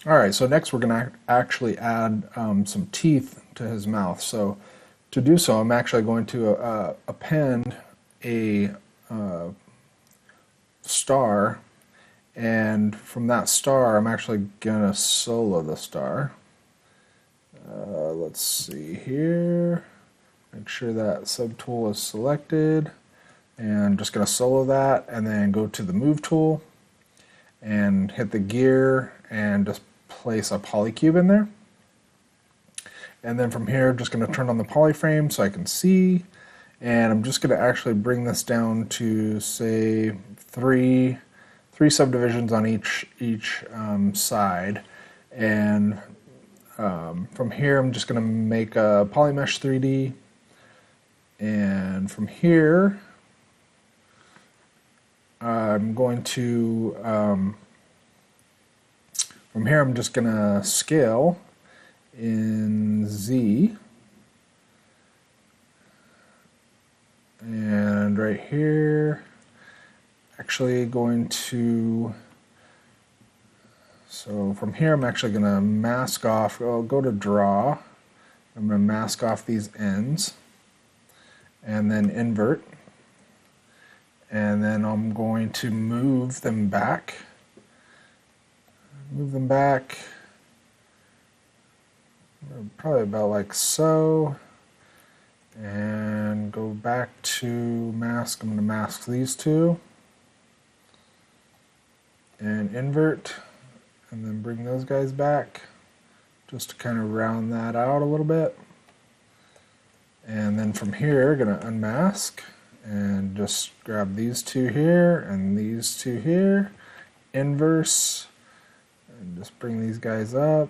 Alright, so next we're going to actually add some teeth to his mouth. So to do so, I'm actually going to append a star, and from that star I'm actually going to solo the star. Let's see here. Make sure that subtool is selected, and I'm just going to solo that and then go to the move tool and hit the gear and just place a polycube in there. And then from here, just going to turn on the polyframe so I can see, and I'm just going to actually bring this down to say three subdivisions on each side. And from here, I'm just going to make a polymesh 3D, and from here, I'm going to from here I'm just going to scale in Z, and right here actually going to, so from here I'm actually going to mask off, I'll go to draw, I'm going to mask off these ends and then invert, and then I'm going to move them back probably about like so, and go back to mask. I'm going to mask these two and invert, and then bring those guys back just to kind of round that out a little bit. And then from here, going to unmask and just grab these two here and these two here, inverse, and just bring these guys up,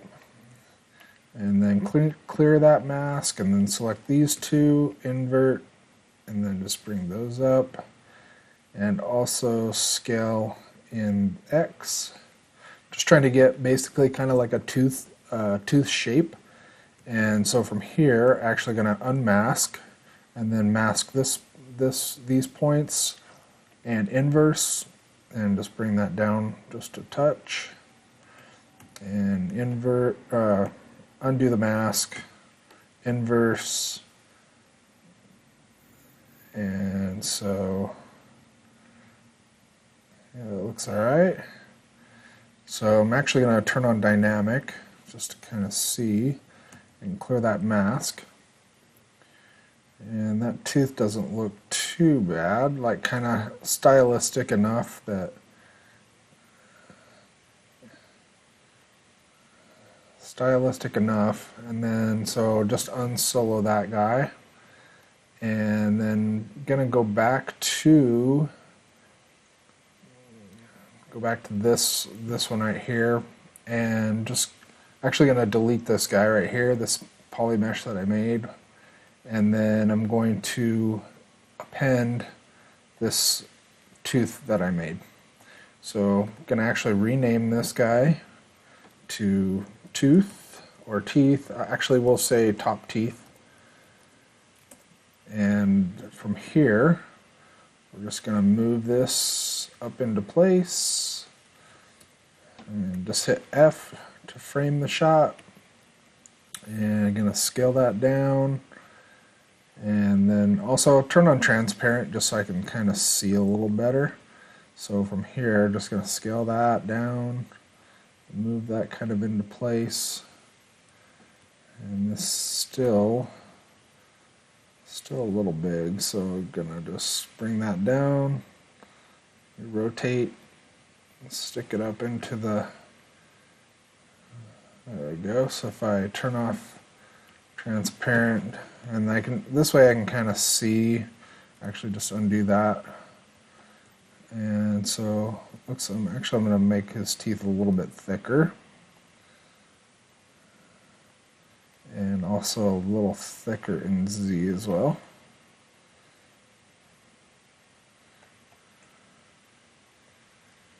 and then clear that mask, and then select these two, invert, and then just bring those up, and also scale in X. Just trying to get basically kind of like a tooth shape. And so from here, actually going to unmask and then mask these points and inverse, and just bring that down just a touch, and invert, undo the mask, inverse, and so yeah, that looks alright. So I'm actually going to turn on dynamic just to kind of see and clear that mask. And that tooth doesn't look too bad, like kind of stylistic enough that and then so just unsolo that guy, and then gonna go back to this one right here, and just actually gonna delete this guy right here, this poly mesh that I made, and then I'm going to append this tooth that I made. So I'm gonna actually rename this guy to tooth or teeth. Actually, we'll say top teeth. And from here, we're just going to move this up into place and just hit F to frame the shot. And I'm going to scale that down. And then also turn on transparent just so I can kind of see a little better. So from here, just going to scale that down. Move that kind of into place, and this still a little big, so I'm gonna just bring that down, rotate, stick it up into the, there we go. So if I turn off transparent, and I can, this way I can kind of see, actually just undo that. And so looks, I'm going to make his teeth a little bit thicker, and also a little thicker in Z as well.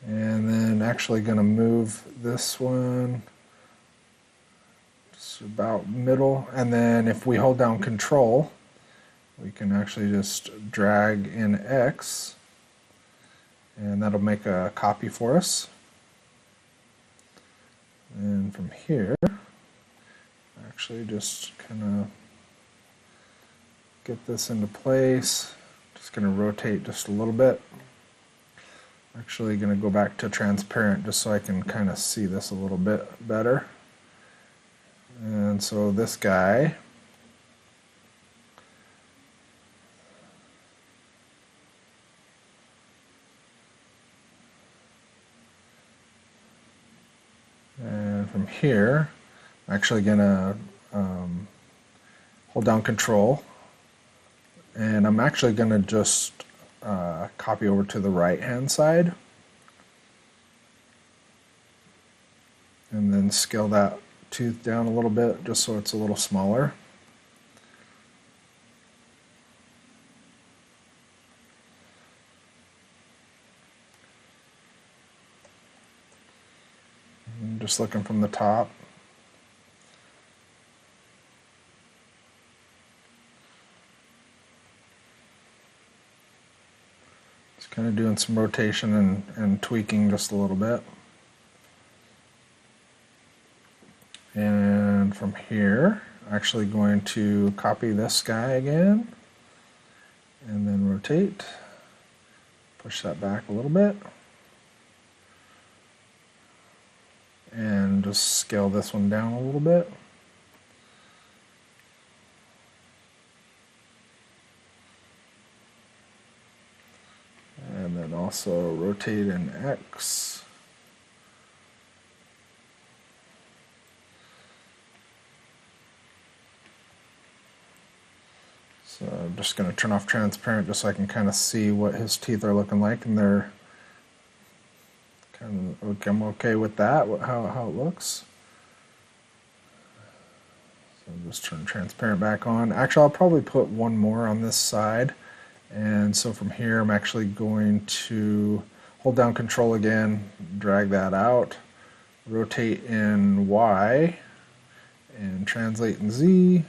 And then actually going to move this one just about middle, and then if we hold down Control, we can actually just drag in X, and that'll make a copy for us. And then from here, actually just kind of get this into place. Just going to rotate just a little bit. Actually going to go back to transparent just so I can kind of see this a little bit better. And so this guy, and from here, I'm actually going to hold down Control, and I'm actually going to just copy over to the right hand side, and then scale that tooth down a little bit just so it's a little smaller. And just looking from the top. Just kind of doing some rotation and tweaking just a little bit. And from here, actually going to copy this guy again, and then rotate, push that back a little bit, and just scale this one down a little bit. And then also rotate in X. So I'm just going to turn off transparent just so I can kind of see what his teeth are looking like, and they're kind of okay. I'm okay with that, how it looks. So I'll just turn transparent back on. Actually, I'll probably put one more on this side, and so from here I'm actually going to hold down Control again, drag that out, rotate in Y, and translate in Z.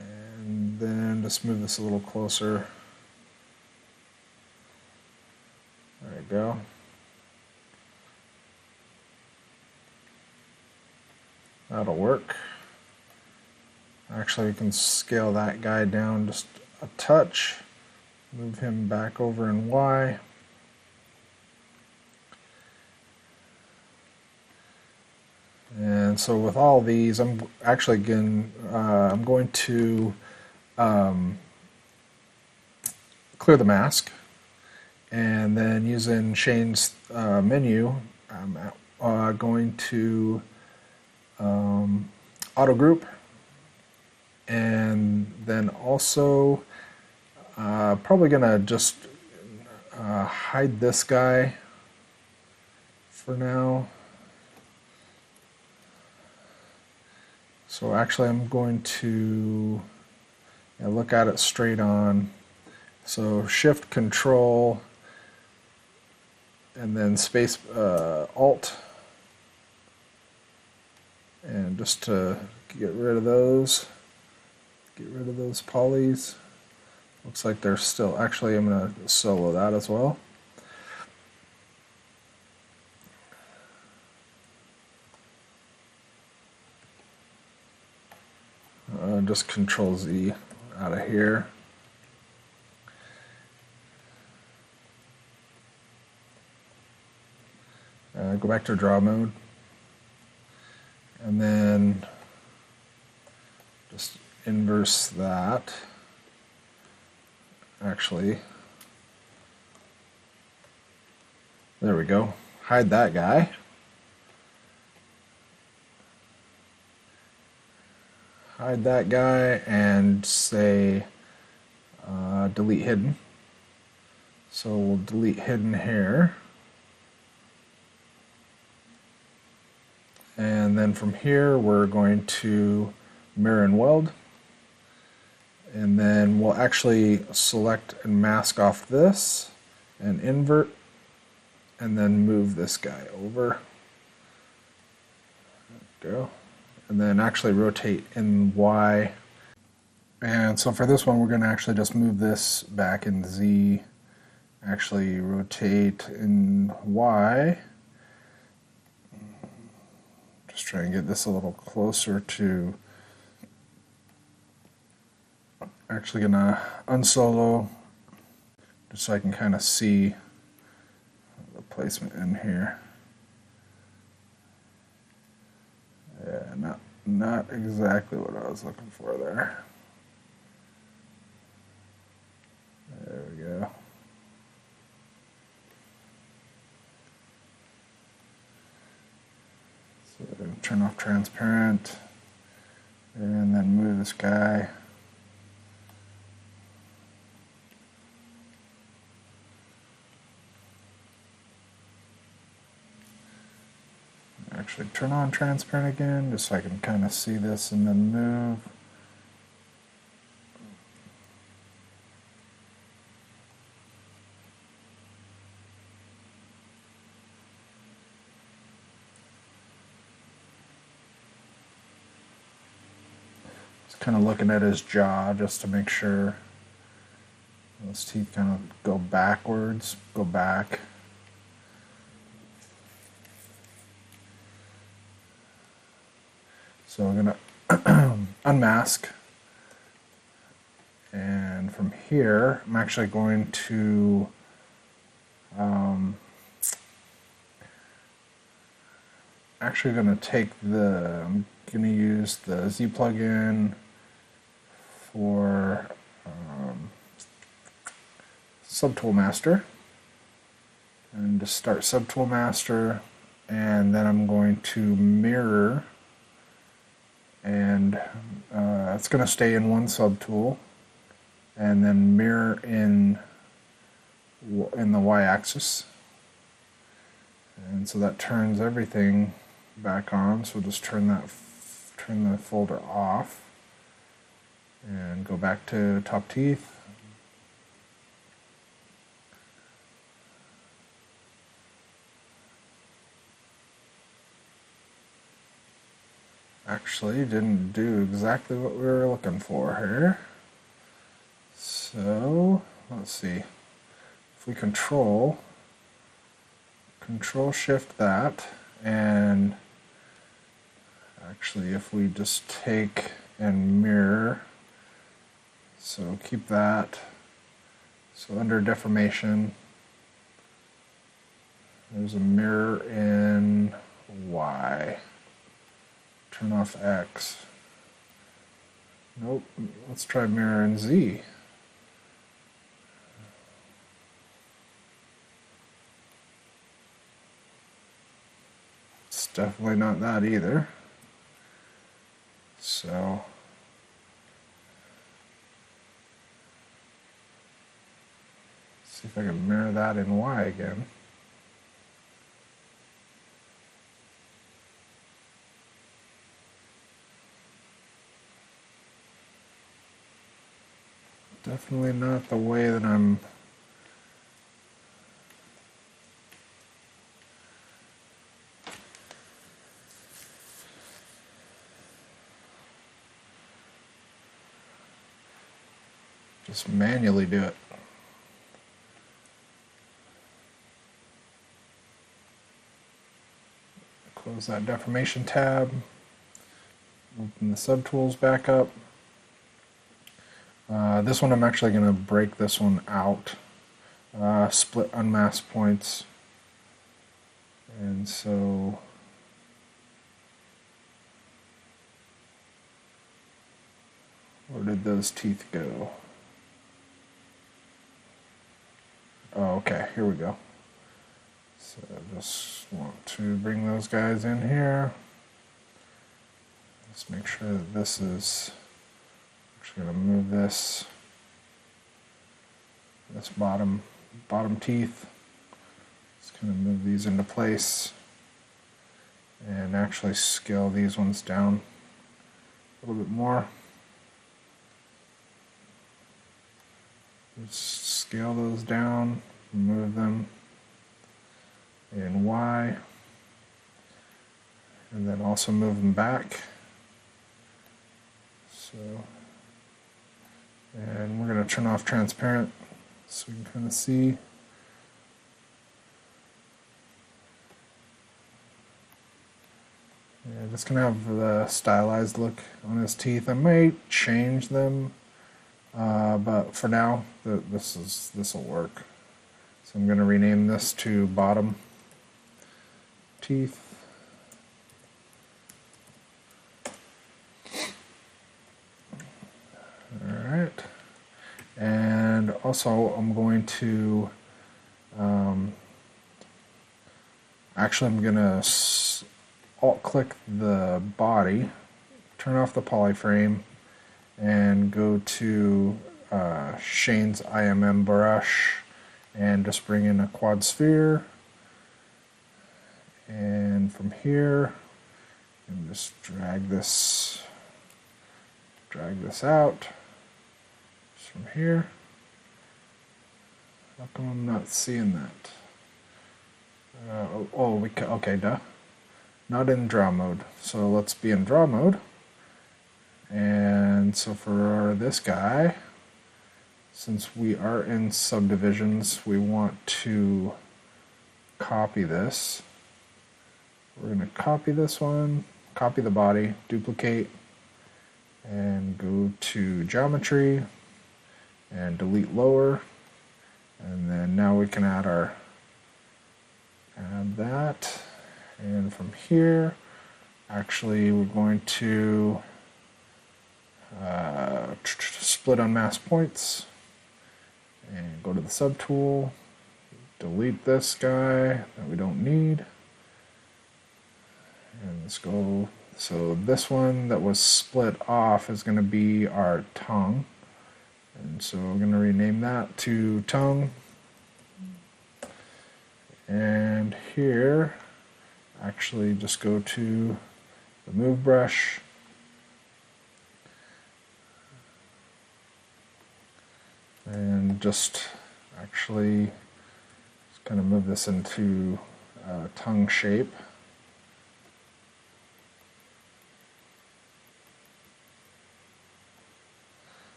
And then just move this a little closer. There we go. That'll work. Actually, we can scale that guy down just a touch. Move him back over in Y. And so with all these, I'm actually I'm going to clear the mask, and then using Shane's menu, I'm going to auto group, and then also probably gonna just hide this guy for now. So actually I'm going to look at it straight on. So Shift Control and then space Alt, and just to get rid of those polys. Looks like they're still, actually I'm going to solo that as well. Just Control Z out of here. Go back to draw mode, and then just inverse that. Actually, there we go. Hide that guy. Hide that guy and say delete hidden. So we'll delete hidden here. And then from here we're going to mirror and weld. And then we'll actually select and mask off this and invert, and then move this guy over. There we go. And then actually rotate in Y. And so for this one, we're going to actually just move this back in Z, actually rotate in Y, Just try and get this a little closer to. Actually gonna unsolo just so I can kind of see the placement in here. Yeah, not exactly what I was looking for there. There we go. So turn off transparent and then move this guy. Actually turn on transparent again just so I can kind of see this and then move. Just kind of looking at his jaw just to make sure those teeth kind of go backwards, go back. So I'm going to unmask, and from here I'm actually going to I'm going to use the Z plugin for Subtool Master, and just start Subtool Master, and then I'm going to mirror. And it's going to stay in one subtool, and then mirror in the y-axis, and so that turns everything back on. So we'll just turn the folder off and go back to top teeth. Actually didn't do exactly what we were looking for here. So let's see. If we control shift that, and actually if we just take and mirror, so keep that. So under deformation, there's a mirror in Y. Turn off X. Nope, let's try mirror in Z. It's definitely not that either. So see if I can mirror that in Y again. Definitely not the way that I'm just manually do it. Close that deformation tab, open the subtools back up. This one I'm actually going to break this one out, split unmask points, and so where did those teeth go? Oh, okay, here we go. So I just want to bring those guys in here. Let's make sure that this is, I'm going to move this bottom teeth. Just going to move these into place and actually scale these ones down a little bit more. Just scale those down, move them in Y, and then also move them back. So, and we're going to turn off transparent so we can kind of see. Yeah, It's gonna have the stylized look on his teeth. I might change them, but for now, this will work. So I'm gonna rename this to bottom teeth. All right, and also I'm going to actually I'm gonna alt-click the body, turn off the polyframe, and go to Shane's IMM brush, and just bring in a quad sphere. And from here, and just drag this out. Just from here. How come I'm not seeing that? Okay, duh. Not in draw mode. So let's be in draw mode. And so for this guy, since we are in subdivisions, we want to copy this. We're going to copy this one, copy the body, duplicate, and go to geometry and delete lower. And then now we can add that. And from here, actually we're going to split unmask points and go to the subtool, delete this guy that we don't need, and let's go. So this one that was split off is going to be our tongue, and so we're going to rename that to tongue. And here, actually just go to the move brush, and just actually just kind of move this into tongue shape.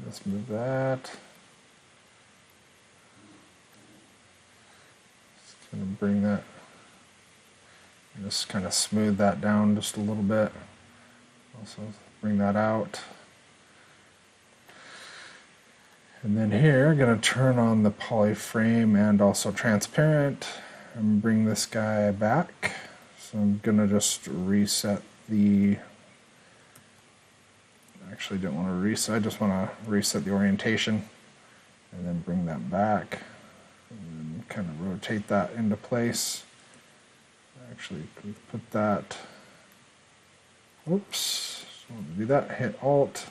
Let's move that. Just kind of bring that, just kind of smooth that down just a little bit. Also bring that out. And then here, I'm going to turn on the polyframe and also transparent and bring this guy back. So I'm going to just reset the, actually didn't want to reset, I just want to reset the orientation and then bring that back and then kind of rotate that into place. Actually, put that, whoops, so do that, hit Alt.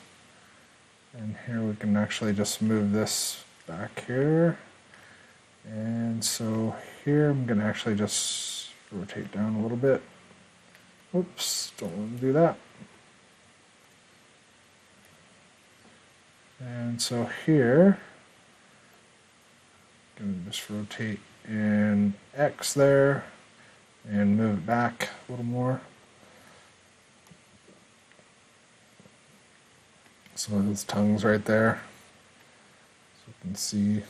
And here we can actually just move this back here. And so here I'm going to actually just rotate down a little bit. Oops, don't want to do that. And so here, I'm going to just rotate in X there and move it back a little more. So his tongue's right there, so you can see.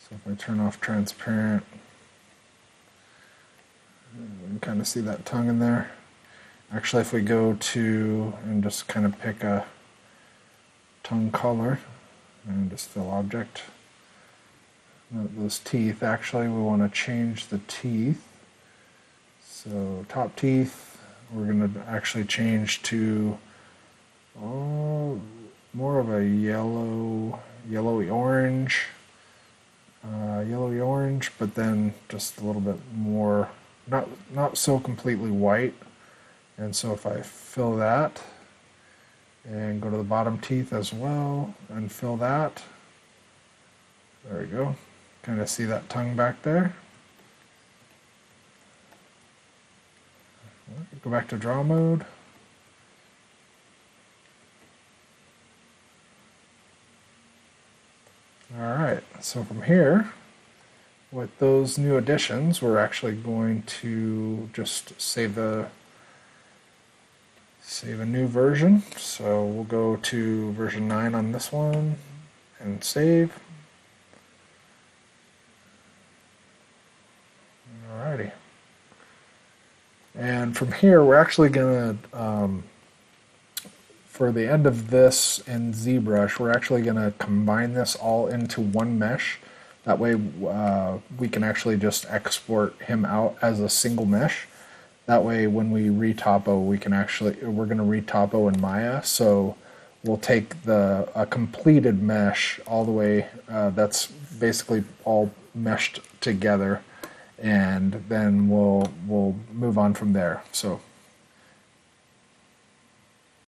So if I turn off transparent, you can kind of see that tongue in there. Actually, if we go to and just kind of pick a tongue color and just fill object, those teeth, actually we want to change the teeth. So top teeth, we're going to actually change to more of a yellowy orange, but then just a little bit more, not so completely white. And so if I fill that and go to the bottom teeth as well and fill that, there we go. Kind of see that tongue back there. Go back to draw mode. Alright, so from here, with those new additions, we're actually going to just save a new version. So we'll go to version 9 on this one and save. Alrighty. And from here, we're actually going to, for the end of this in ZBrush, we're actually going to combine this all into one mesh. That way we can actually just export him out as a single mesh. That way when we retopo, we're going to retopo in Maya. So we'll take a completed mesh all the way, that's basically all meshed together, and then we'll move on from there. So